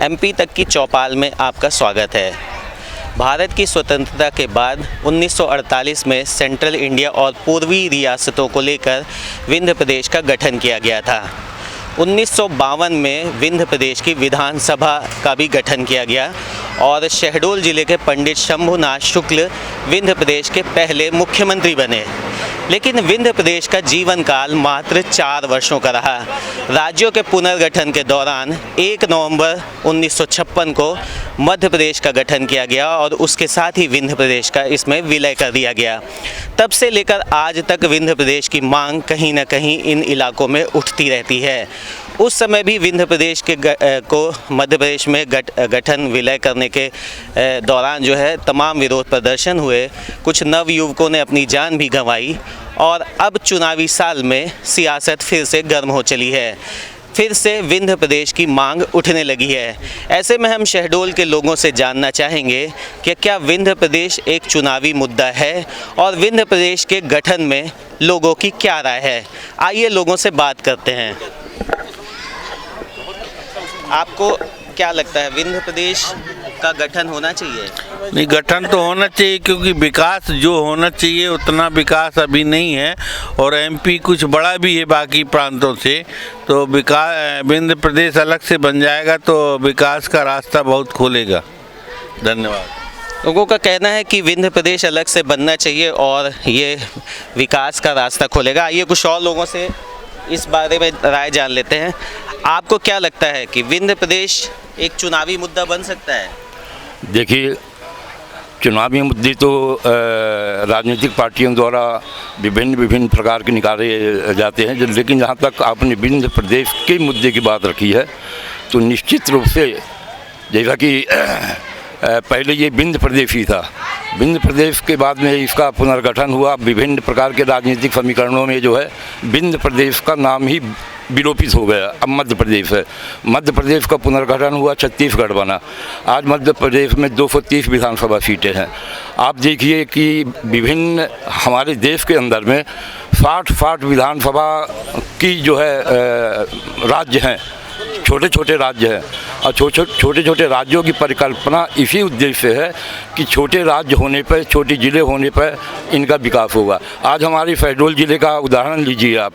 MP तक की चौपाल में आपका स्वागत है। भारत की स्वतंत्रता के बाद 1948 में सेंट्रल इंडिया और पूर्वी रियासतों को लेकर विंध्य प्रदेश का गठन किया गया था। 1952 में विंध्य प्रदेश की विधानसभा का भी गठन किया गया और शहडोल जिले के पंडित शंभुनाथ शुक्ल विंध्य प्रदेश के पहले मुख्यमंत्री बने। लेकिन विंध्य प्रदेश का जीवन काल मात्र 4 वर्षों का रहा। राज्यों के पुनर्गठन के दौरान 1 नवंबर 1956 को मध्य प्रदेश का गठन किया गया और उसके साथ ही विंध्य प्रदेश का इसमें विलय कर दिया गया। तब से लेकर आज तक विंध्य प्रदेश की मांग कहीं न कहीं इन इलाकों में उठती रहती है। उस समय भी विंध्य प्रदेश के को मध्य प्रदेश में गठन विलय करने के दौरान जो है तमाम विरोध प्रदर्शन हुए। कुछ नवयुवकों ने अपनी जान भी गंवाई और अब चुनावी साल में सियासत फिर से गर्म हो चली है। फिर से विंध्य प्रदेश की मांग उठने लगी है। ऐसे में हम शहडोल के लोगों से जानना चाहेंगे कि क्या विंध्य प्रदेश एक चुनावी मुद्दा है और विंध्य प्रदेश के गठन में लोगों की क्या राय है। आइए लोगों से बात करते हैं। आपको क्या लगता है, विंध्य प्रदेश का गठन होना चाहिए? नहीं, गठन तो होना चाहिए क्योंकि विकास जो होना चाहिए उतना विकास अभी नहीं है और एमपी कुछ बड़ा भी है बाकी प्रांतों से, तो विकास विंध्य प्रदेश अलग से बन जाएगा तो विकास का रास्ता बहुत खोलेगा। धन्यवाद। लोगों का कहना है कि विंध्य प्रदेश अलग से बनना चाहिए और ये विकास का रास्ता खोलेगा। आइए कुछ और लोगों से इस बारे में राय जान लेते हैं। आपको क्या लगता है कि विंध्य प्रदेश एक चुनावी मुद्दा बन सकता है? देखिए, चुनावी मुद्दे तो राजनीतिक पार्टियों द्वारा विभिन्न प्रकार के निकाले जाते हैं, लेकिन जहाँ तक आपने विंध्य प्रदेश के मुद्दे की बात रखी है तो निश्चित रूप से जैसा कि पहले ये विंध्य प्रदेश ही था, विंध्य प्रदेश के बाद में इसका पुनर्गठन हुआ। विभिन्न प्रकार के राजनीतिक समीकरणों में जो है विंध्य प्रदेश का नाम ही विलोपित हो गया, अब मध्य प्रदेश है। मध्य प्रदेश का पुनर्गठन हुआ, छत्तीसगढ़ बना। आज मध्य प्रदेश में 230 विधानसभा सीटें हैं। आप देखिए कि विभिन्न हमारे देश के अंदर में 60 विधानसभा की जो है राज्य हैं, छोटे छोटे राज्य हैं और छोटे छोटे राज्यों की परिकल्पना इसी उद्देश्य से है कि छोटे राज्य होने पर, छोटे ज़िले होने पर इनका विकास होगा। आज हमारे शहडोल ज़िले का उदाहरण लीजिए आप।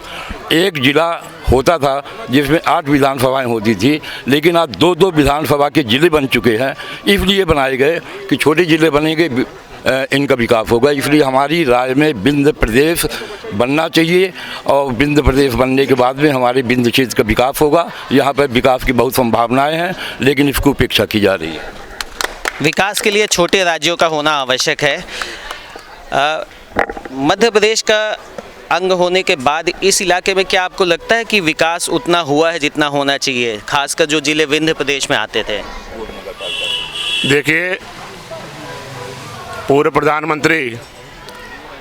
एक ज़िला होता था जिसमें 8 विधानसभाएं होती थी, लेकिन आज 2 विधानसभा के ज़िले बन चुके हैं। इसलिए बनाए गए कि छोटे ज़िले बनेंगे, इनका विकास होगा। इसलिए हमारी राय में विंध्य प्रदेश बनना चाहिए और विंध्य प्रदेश बनने के बाद में हमारे विंध्य क्षेत्र का विकास होगा। यहाँ पर विकास की बहुत संभावनाएं हैं, लेकिन इसको उपेक्षा की जा रही है। विकास के लिए छोटे राज्यों का होना आवश्यक है। मध्य प्रदेश का अंग होने के बाद इस इलाके में क्या आपको लगता है कि विकास उतना हुआ है जितना होना चाहिए, खासकर जो जिले विंध्य प्रदेश में आते थे? देखिए, पूर्व प्रधानमंत्री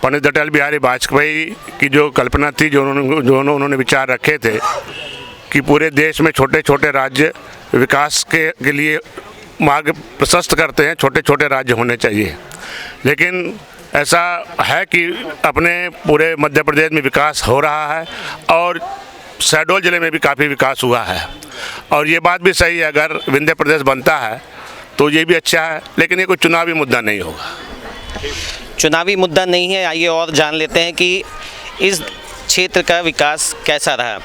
पंडित अटल बिहारी वाजपेयी की जो कल्पना थी, जो उन्होंने विचार रखे थे कि पूरे देश में छोटे छोटे राज्य विकास के लिए मार्ग प्रशस्त करते हैं, छोटे छोटे राज्य होने चाहिए। लेकिन ऐसा है कि अपने पूरे मध्य प्रदेश में विकास हो रहा है और शहडोल ज़िले में भी काफ़ी विकास हुआ है और ये बात भी सही है, अगर विंध्य प्रदेश बनता है तो ये भी अच्छा है, लेकिन ये कोई चुनावी मुद्दा नहीं होगा। चुनावी मुद्दा नहीं है। आइए और जान लेते हैं कि इस क्षेत्र का विकास कैसा रहा।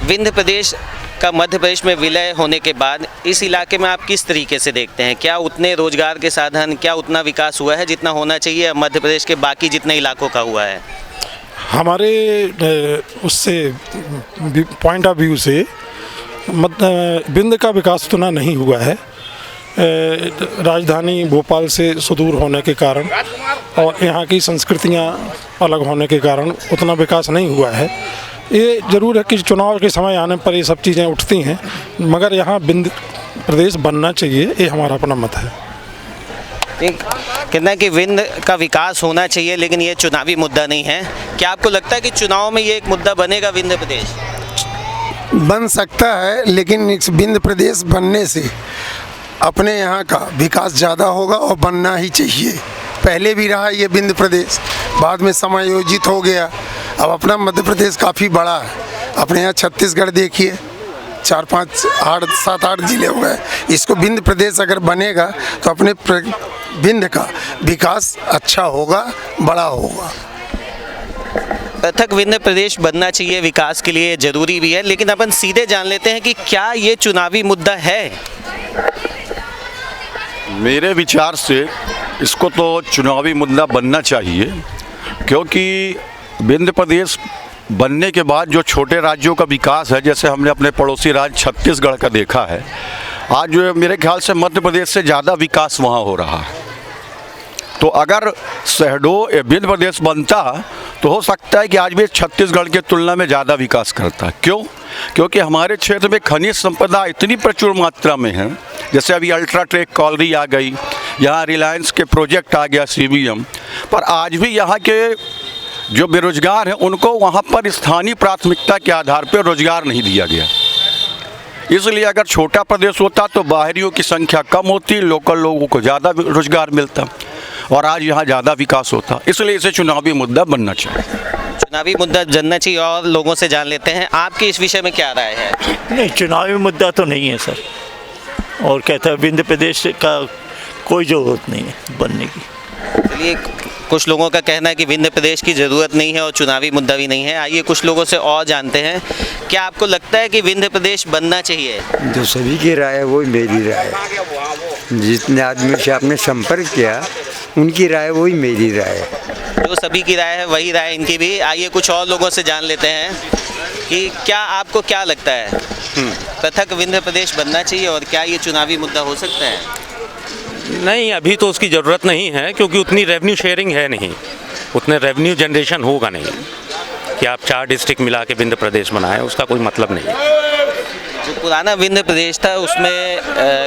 विंध्य प्रदेश का मध्य प्रदेश में विलय होने के बाद इस इलाके में आप किस तरीके से देखते हैं? क्या उतने रोजगार के साधन, क्या उतना विकास हुआ है जितना होना चाहिए मध्य प्रदेश के बाकी जितने इलाकों का हुआ है? हमारे उससे पॉइंट ऑफ व्यू से विंध्य का विकास उतना नहीं हुआ है। राजधानी भोपाल से सुदूर होने के कारण और यहाँ की संस्कृतियाँ अलग होने के कारण उतना विकास नहीं हुआ है। ये ज़रूर है कि चुनाव के समय आने पर ये सब चीज़ें उठती हैं, मगर यहाँ विंध्य प्रदेश बनना चाहिए, ये हमारा अपना मत है। कहना है कि विंध्य का विकास होना चाहिए, लेकिन ये चुनावी मुद्दा नहीं है। क्या आपको लगता है कि चुनाव में ये एक मुद्दा बनेगा विंध्य प्रदेश? बन सकता है, लेकिन इस विंध्य प्रदेश बनने से अपने यहाँ का विकास ज़्यादा होगा और बनना ही चाहिए। पहले भी रहा ये विंध्य प्रदेश, बाद में समायोजित हो गया। अब अपना मध्य प्रदेश काफ़ी बड़ा है। अपने यहाँ छत्तीसगढ़ देखिए, 4 5 8 7 8 जिले हो गए। इसको विंध्य प्रदेश अगर बनेगा तो अपने विंध्य का विकास अच्छा होगा, बड़ा होगा। पृथक विंध्य प्रदेश बनना चाहिए, विकास के लिए जरूरी भी है, लेकिन अपन सीधे जान लेते हैं कि क्या ये चुनावी मुद्दा है। मेरे विचार से इसको तो चुनावी मुद्दा बनना चाहिए, क्योंकि विंध्य प्रदेश बनने के बाद जो छोटे राज्यों का विकास है, जैसे हमने अपने पड़ोसी राज्य छत्तीसगढ़ का देखा है, आज जो मेरे ख्याल से मध्य प्रदेश से ज़्यादा विकास वहाँ हो रहा है। तो अगर शहडोल विंध्य प्रदेश बनता तो हो सकता है कि आज भी छत्तीसगढ़ के तुलना में ज़्यादा विकास करता। क्यों? क्योंकि हमारे क्षेत्र में खनिज संपदा इतनी प्रचुर मात्रा में है, जैसे अभी अल्ट्राटेक कॉलरी आ गई, यहाँ रिलायंस के प्रोजेक्ट आ गया CBM, पर आज भी यहाँ के जो बेरोजगार हैं उनको वहाँ पर स्थानीय प्राथमिकता के आधार पर रोजगार नहीं दिया गया। इसलिए अगर छोटा प्रदेश होता तो बाहरियों की संख्या कम होती, लोकल लोगों को ज़्यादा रोजगार मिलता और आज यहाँ ज़्यादा विकास होता। इसलिए इसे चुनावी मुद्दा बनना चाहिए। चुनावी मुद्दा बनना चाहिए और लोगों से जान लेते हैं आपकी इस विषय में क्या राय है। नहीं, चुनावी मुद्दा तो नहीं है सर, और कहता है विंध्य प्रदेश का कोई ज़रूरत नहीं है बनने की। चलिए, कुछ लोगों का कहना है कि विंध्य प्रदेश की ज़रूरत नहीं है और चुनावी मुद्दा भी नहीं है। आइए कुछ लोगों से और जानते हैं, क्या आपको लगता है कि विंध्य प्रदेश बनना चाहिए? जो सभी की राय है वही मेरी राय है। जितने आदमी से आपने संपर्क किया उनकी राय वही मेरी राय है। जो सभी की राय है वही राय इनकी भी। आइए कुछ और लोगों से जान लेते हैं कि क्या आपको क्या लगता है, पृथक विंध्य प्रदेश बनना चाहिए और क्या ये चुनावी मुद्दा हो सकता है? नहीं, अभी तो उसकी ज़रूरत नहीं है, क्योंकि उतनी रेवेन्यू शेयरिंग है नहीं, उतने रेवेन्यू जनरेशन होगा नहीं कि आप 4 डिस्ट्रिक्ट मिला के विंध्य प्रदेश बनाएं, उसका कोई मतलब नहीं है। जो पुराना विंध्य प्रदेश था उसमें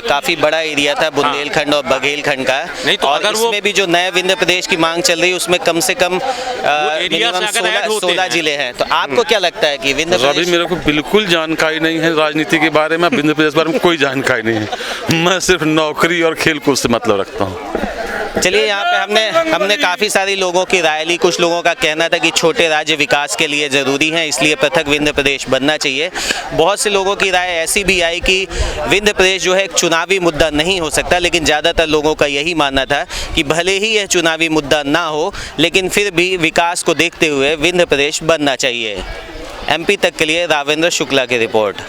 काफ़ी बड़ा एरिया था, बुंदेलखंड और बघेलखंड का। नहीं तो और अगर इसमें भी जो नए विंध्य प्रदेश की मांग चल रही है उसमें कम से कम मिनिमम 16 जिले हैं। तो आपको क्या लगता है कि विंध्य प्रदेश? अभी मेरे को बिल्कुल जानकारी नहीं है राजनीति के बारे में, विंध्य प्रदेश के बारे में कोई जानकारी नहीं है। मैं सिर्फ नौकरी और खेल कूद से मतलब रखता हूँ। चलिए, यहाँ पे हमने काफ़ी सारी लोगों की राय ली। कुछ लोगों का कहना था कि छोटे राज्य विकास के लिए ज़रूरी हैं, इसलिए पृथक विंध्य प्रदेश बनना चाहिए। बहुत से लोगों की राय ऐसी भी आई कि विंध्य प्रदेश जो है एक चुनावी मुद्दा नहीं हो सकता, लेकिन ज़्यादातर लोगों का यही मानना था कि भले ही यह चुनावी मुद्दा ना हो, लेकिन फिर भी विकास को देखते हुए विंध्य प्रदेश बनना चाहिए। MP तक के लिए रावेंद्र शुक्ला की रिपोर्ट।